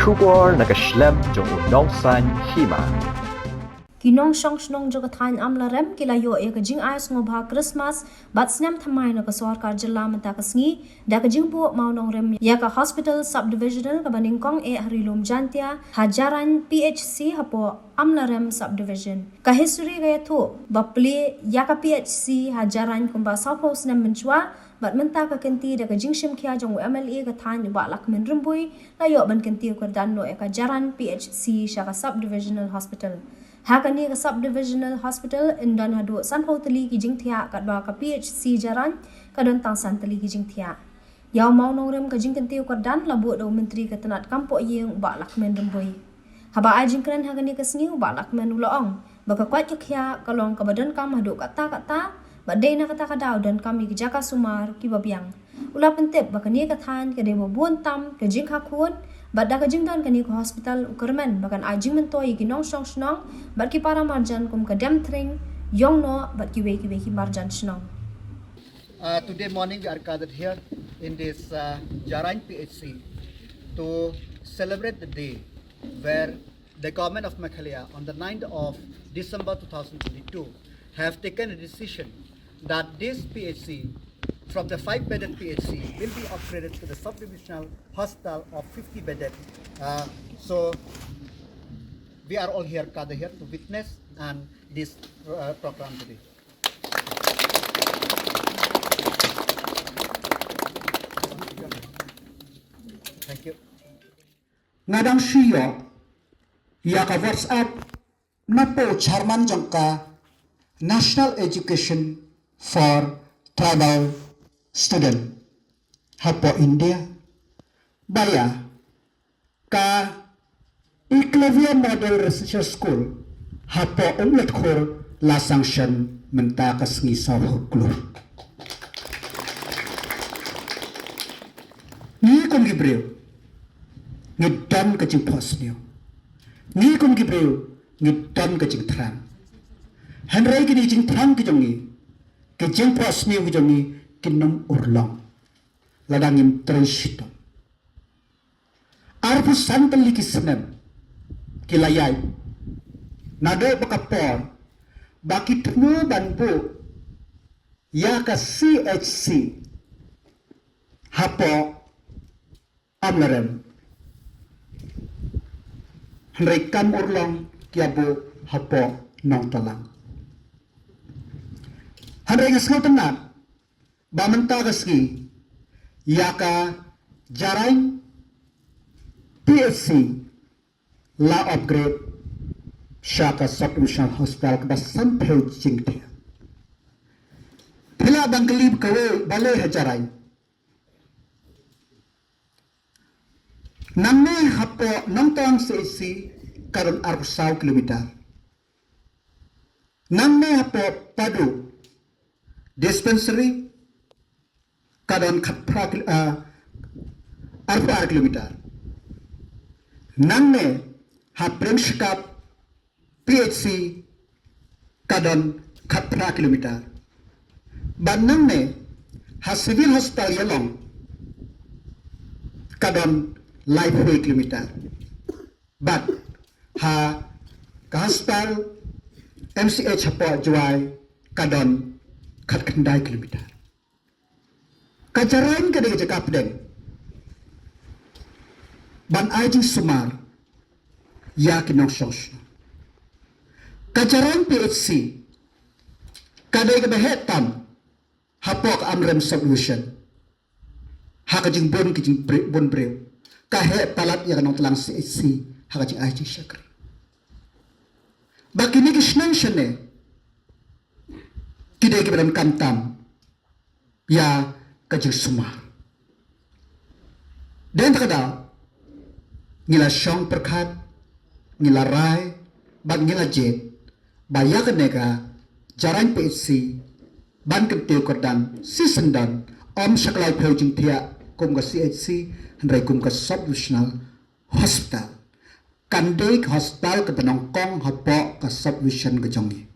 Shugor nakaslem jong unong san Hima. Kinong song jo ka Thaiñ Amlarem kilayo e ka jing ayos ngo bha Christmas bat snam thamai na ka sarkar jilla mata ka sngi da ka jing bu maunong rem ya ka hospital subdivisional ka Nyngkong e harilum Jaiñtia hajaran PHC hapo Amlarem subdivision ka history ga yato bapli ya ka PHC hajaran kumba sapo snam menchwa bat menta ka kenti da ka jing shim kya jong MLA ka Thaiñ ba lakmen rimbui layo ban kenti ko dan no e ka jaran PHC sha ka subdivisional hospital Hakani ka subdivisional hospital indan hadu san hoteli ki Jaiñtia kat ba ka PHC jaran kadon tang san teli ki Jaiñtia yaw mau nongrem ka jingkentiu dan labu do menteri ka tenat kampo yeng ba lakmen remboi haba ajing kren hakani ka sngiu ba lakmen uloong baka kwat kya kalong ka badan kam hadu kata ba de na kata kadaw dan kami ki jaka sumar ki babyang ula pentep baka ni ka Thaiñ ka de bo buon tam ka jing hakun Bada ka jingdan kani ko hospital ukermen bakan ajing mentoi ginong snong bad ki para marjan kum ka dem tring yong no bad ki we ki marjan snong. Today morning we are gathered here in this Jaiñtia PHC to celebrate the day where the government of Meghalaya on the 9th of December 2022 have taken a decision that this PHC from the 5-bedded PHC will be upgraded to the subdivisional hospital of 50-bedded. So we are all here gathered here to witness and this program today. Thank you. Ngadang siyo ya ka WhatsApp na po chairman jangka National Education for Tribal Student hapo India baya ka Iklavia Model Research School hapo umlet khor la sanction menta kasngi sa huklur ni kong gibreu ngidam kacing posnyo ni kong gibreu ngidam kacing tram hanrai gini jing tram kijongi kacing posnyo kijongi kinum urlong ladangim transito arpu santali kisnem kilayay nado bakapor baki tnu banbu ya ka CHC hapo Amlarem rekam urlong kiabu hapo nong talang hanrei ngasngaw tenat Bamenta kaski yaka Jaiñtia PHC la upgrade shaka subdivisional hospital ka sampel Jaiñtia pila bangkelib kawe bale hajarai namne hapo nongtang CHC karon 40 kilometer namne hapo padu dispensary kadon khapra 4 kilometer nangne haprengskap PHC kadon khapra kilometer ban nangne ha civil hospital yalong kadon life kilometer but ha ka hospital MCH hapo juai kadon khat khandai kilometer kajaran ka de jakap den ban ajing sumar ya kinong sos kajaran PHC kadai ka behetam hapok Amlarem subdivision hakajing bon kijing bon brew kahe palat ya kanong talang CHC hakajing ajing syakri bakini kisnang syane kidai ka bedam kamtam ya kajing sumar dan takadaw ngila syong perkat ngila rai bag ngila jet bayakan nega Jaiñtia PHC ban kentiu kordan sisendan om saklai pheu Jaiñtia kum ka CHC handrai kum ka subdivisional hospital kandai hospital ka Nyngkong hapo ka subdivision ka jongi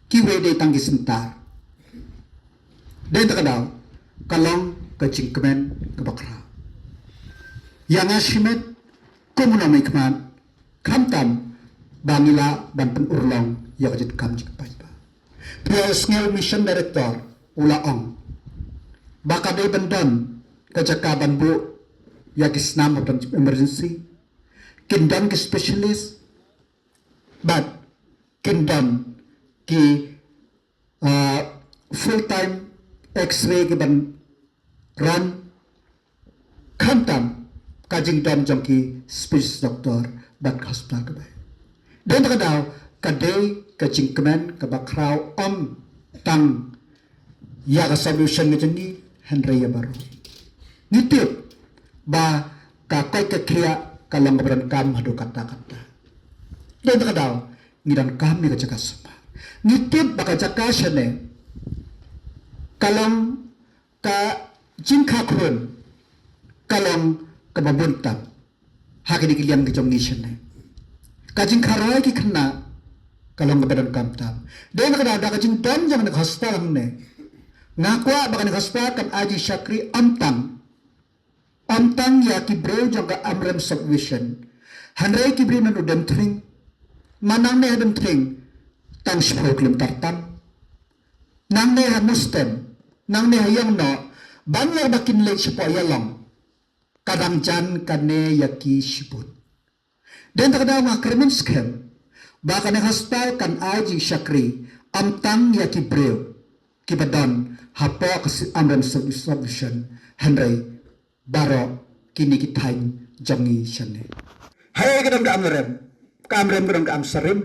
kiwe de tanggi sentar dan takadaw kalong ka jingkemen ka bakra yang asimet Komunami kman kamtam bangila ban penurlong yakjit kam jikpai ba. National Mission Director ula ong bakadai bandan kajakaban bu yakisnam of emergency kindan ki specialist but kindan ki full time x-ray ki ban run kamtam kajing dan jongki specialist doctor ban hospital ka ba. Dan kadau kadai kajing kemen kabakrau om tang ya ka solution ni jengi Henry baru. Nitip ba ka koi ka kria kalang beran kam hadu kata-kata. Dan kadau ngidan kami ka jaka sama. Nitip ba ka jaka sene kalang ka jingka kurun kalang ka babuntab hakini kilian ka jongi sene. Kajing karai ki kena kalau ngebedan kamtam. Dan kada ada kajing dan jangan nak hospital ne. Ngakwa bakan hospital kan aji syakri amtang. Amtang ya ki bro jangka Amlarem subdivision. Hanrai ki bro nanu dem tring. Manang ne dem tring. Tang 10 kilometer tam. Nang ne ha mustem. Nang ne ha yang no. Banyak bakin lek sipo yalong. Kadang jan kane yaki siput. Dan terkadang mga krimen scam, baka hospital kan aji syakri, amtang ya kibreo, kibadan, hapo kasi Amlarem subdivision, Henry, baro, kini ki Thaiñ, Jaiñtia siyane. Hai kadang ka Amlarem kadang ka Amlarem,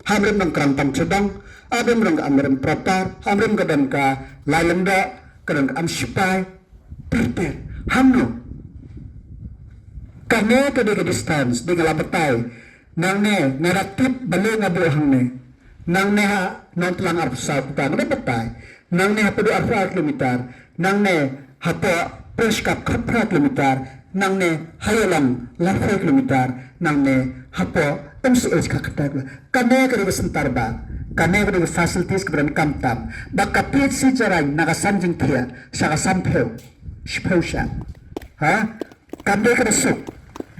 Amlarem ng kerantang sedang, Amlarem ng Amlarem proper, Amlarem kadang ka Lailanda, kadang ka Amsipay, prepare, hamno. Kami ke di distance di ngalabatay nang ne naratip bali nga buhang ne nang ne ha nang telang arsa kita ngalabatay nang ne ha pedu arsa kilometer nang ne hapo preskap kapra kilometer nang ne hayalang larfa kilometer nang ne hapo MCH kakata kami ke di sebentar ba kami ke di facilities keberan kamtam baka PHC Jaiñtia nagasanjing kia sa kasampeu speu siya ha kami ke di suk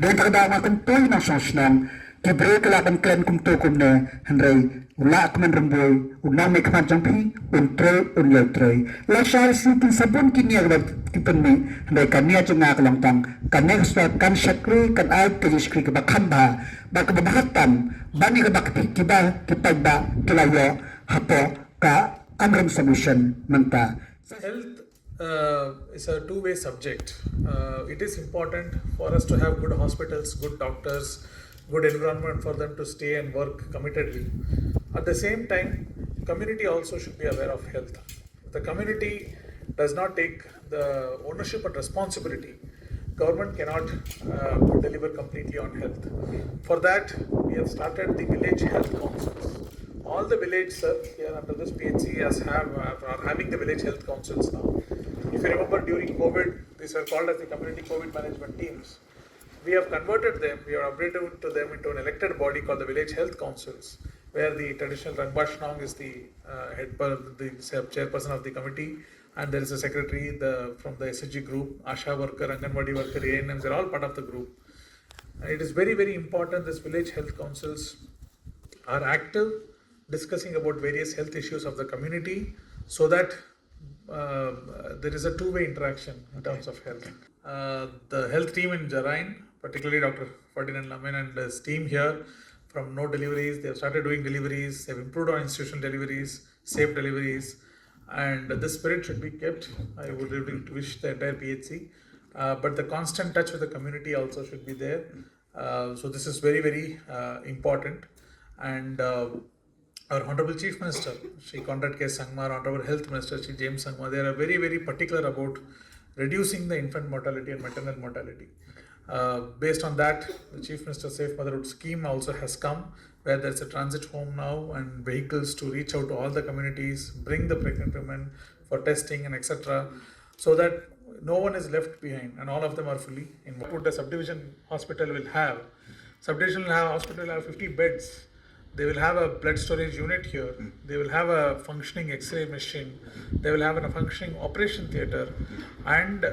dan terkadang akan tuh nang sosnang kibre kelaban klan kumtukum ne Henry ula akman remboy unang may kamanjang pi untre unyotre la syar sikin sabun kini agad kipenni Henry kania jenga kalangtang kania keswat kan syakri kan ayat tejiskri kebakan ba bakabahatan bani kebakti kiba kipagba kilayo hapo ka Amlarem solution menta. Health is a two-way subject. It is important for us to have good hospitals, good doctors, good environment for them to stay and work committedly. At the same time, community also should be aware of health. The community does not take the ownership and responsibility. Government cannot deliver completely on health. For that, we have started the village health councils. All the villages here under this PHC are having the village health councils now. If you remember during COVID, these were called as the community COVID management teams. We have converted them, we have upgraded to them into an elected body called the village health councils, where the traditional Rangbashnong is the chairperson of the committee, and there is a secretary from the SHG group, Asha worker, Anganwadi worker, ANMs, are all part of the group. And it is very, very important these village health councils are active, discussing about various health issues of the community, so that there is a two-way interaction in terms of health. The health team in Jaiñtia, particularly Dr. Ferdinand Lamin and his team here, from no deliveries, they have started doing deliveries, they have improved on institutional deliveries, safe deliveries, and this spirit should be kept. I would really wish the entire PHC, but the constant touch with the community also should be there. So this is very, very important, and our Honorable Chief Minister, Shri Conrad K. Sangma, Honorable Health Minister, Shri James Sangma, they are very, very particular about reducing the infant mortality and maternal mortality. Based on that, the Chief Minister's Safe Motherhood Scheme also has come, where there is a transit home now and vehicles to reach out to all the communities, bring the pregnant women for testing and etc., so that no one is left behind and all of them are fully involved. What the subdivision hospital will have, hospital will have 50 beds. They will have a blood storage unit here. They will have a functioning X-ray machine. They will have a functioning operation theatre and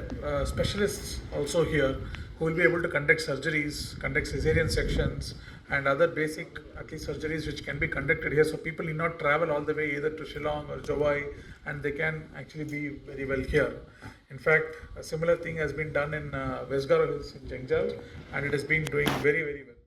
specialists also here. who will be able to conduct surgeries, conduct cesarean sections, and other basic at least surgeries which can be conducted here. So people need not travel all the way either to Shillong or Jowai, and they can actually be very well here. In fact, a similar thing has been done in West Garo Hills in Jaiñtia, and it has been doing very, very well.